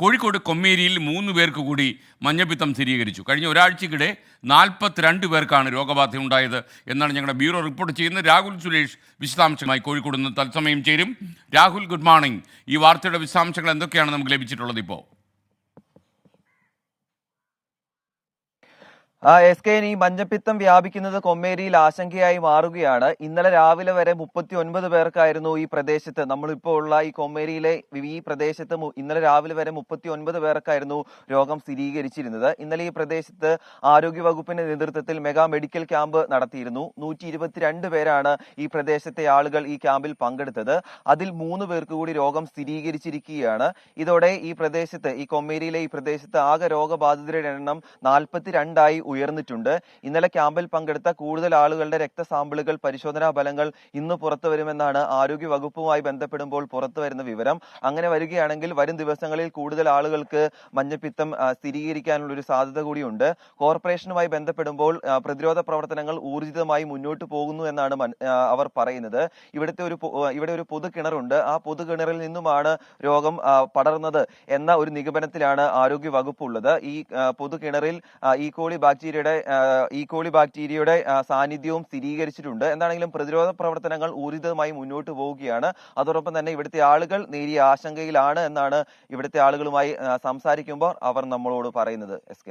കോഴിക്കോട് കൊമ്മേരിയിൽ 3 പേർക്ക് കൂടി മഞ്ഞപ്പിത്തം സ്ഥിരീകരിച്ചു. കഴിഞ്ഞ ഒരാഴ്ചക്കിടെ 42 പേർക്കാണ് രോഗബാധയുണ്ടായത് എന്നാണ് ഞങ്ങളുടെ ബ്യൂറോ റിപ്പോർട്ട് ചെയ്യുന്നത്. രാഹുൽ സുരേഷ് വിശദാംശമായി കോഴിക്കോട് നിന്ന് തത്സമയം ചേരും. Rahul, good morning. ഈ വാർത്തയുടെ വിശദാംശങ്ങൾ എന്തൊക്കെയാണ് നമുക്ക് ലഭിച്ചിട്ടുള്ളത് ഇപ്പോൾ? SK ഈ മഞ്ഞപ്പിത്തം വ്യാപിക്കുന്നത് കൊമ്മേരിയിൽ ആശങ്കയായി മാറുകയാണ്. ഇന്നലെ രാവിലെ വരെ 39 പേർക്കായിരുന്നു ഈ പ്രദേശത്ത്, നമ്മളിപ്പോൾ ഉള്ള ഈ കൊമ്മേരിയിലെ ഈ പ്രദേശത്ത് ഇന്നലെ രാവിലെ വരെ 39 പേർക്കായിരുന്നു രോഗം സ്ഥിരീകരിച്ചിരുന്നത്. ഇന്നലെ ഈ പ്രദേശത്ത് ആരോഗ്യവകുപ്പിന്റെ നേതൃത്വത്തിൽ മെഗാ മെഡിക്കൽ ക്യാമ്പ് നടത്തിയിരുന്നു. 122 പേരാണ് ഈ പ്രദേശത്തെ ആളുകൾ ഈ ക്യാമ്പിൽ പങ്കെടുത്തത്. അതിൽ 3 പേർക്ക് കൂടി രോഗം സ്ഥിരീകരിച്ചിരിക്കുകയാണ്. ഇതോടെ ഈ പ്രദേശത്ത്, ഈ കൊമ്മേരിയിലെ ഈ പ്രദേശത്ത് ആകെ രോഗബാധിതരുടെ എണ്ണം 42 ഉയർന്നിട്ടുണ്ട്. ഇന്നലെ ക്യാമ്പിൽ പങ്കെടുത്ത കൂടുതൽ ആളുകളുടെ രക്തസാമ്പിളുകൾ പരിശോധനാ ഫലങ്ങൾ ഇന്ന് പുറത്തു വരുമെന്നാണ് ആരോഗ്യ വകുപ്പുമായി ബന്ധപ്പെടുമ്പോൾ പുറത്തു വരുന്ന വിവരം. അങ്ങനെ വരികയാണെങ്കിൽ വരും ദിവസങ്ങളിൽ കൂടുതൽ ആളുകൾക്ക് മഞ്ഞപ്പിത്തം സ്ഥിരീകരിക്കാനുള്ള ഒരു സാധ്യത കൂടിയുണ്ട്. കോർപ്പറേഷനുമായി ബന്ധപ്പെടുമ്പോൾ പ്രതിരോധ പ്രവർത്തനങ്ങൾ ഊർജിതമായി മുന്നോട്ട് പോകുന്നു എന്നാണ് അവർ പറയുന്നത്. ഇവിടെ ഒരു പൊതുകിണറുണ്ട്. ആ പൊതുകിണറിൽ നിന്നുമാണ് രോഗം പടർന്നത് എന്ന ഒരു നിഗമനത്തിലാണ് ആരോഗ്യ വകുപ്പ് ഉള്ളത്. ഈ പൊതുകിണറിൽ ഈക്കോളി ബാക്ടീരിയയുടെ സാന്നിധ്യവും സ്ഥിരീകരിച്ചിട്ടുണ്ട്. എന്താണെങ്കിലും പ്രതിരോധ പ്രവർത്തനങ്ങൾ ഊർജിതമായി മുന്നോട്ട് പോവുകയാണ്. അതോടൊപ്പം തന്നെ ഇവിടുത്തെ ആളുകൾ നേരിയ ആശങ്കയിലാണ് എന്നാണ് ഇവിടുത്തെ ആളുകളുമായി സംസാരിക്കുമ്പോൾ അവർ നമ്മളോട് പറയുന്നത്. SK.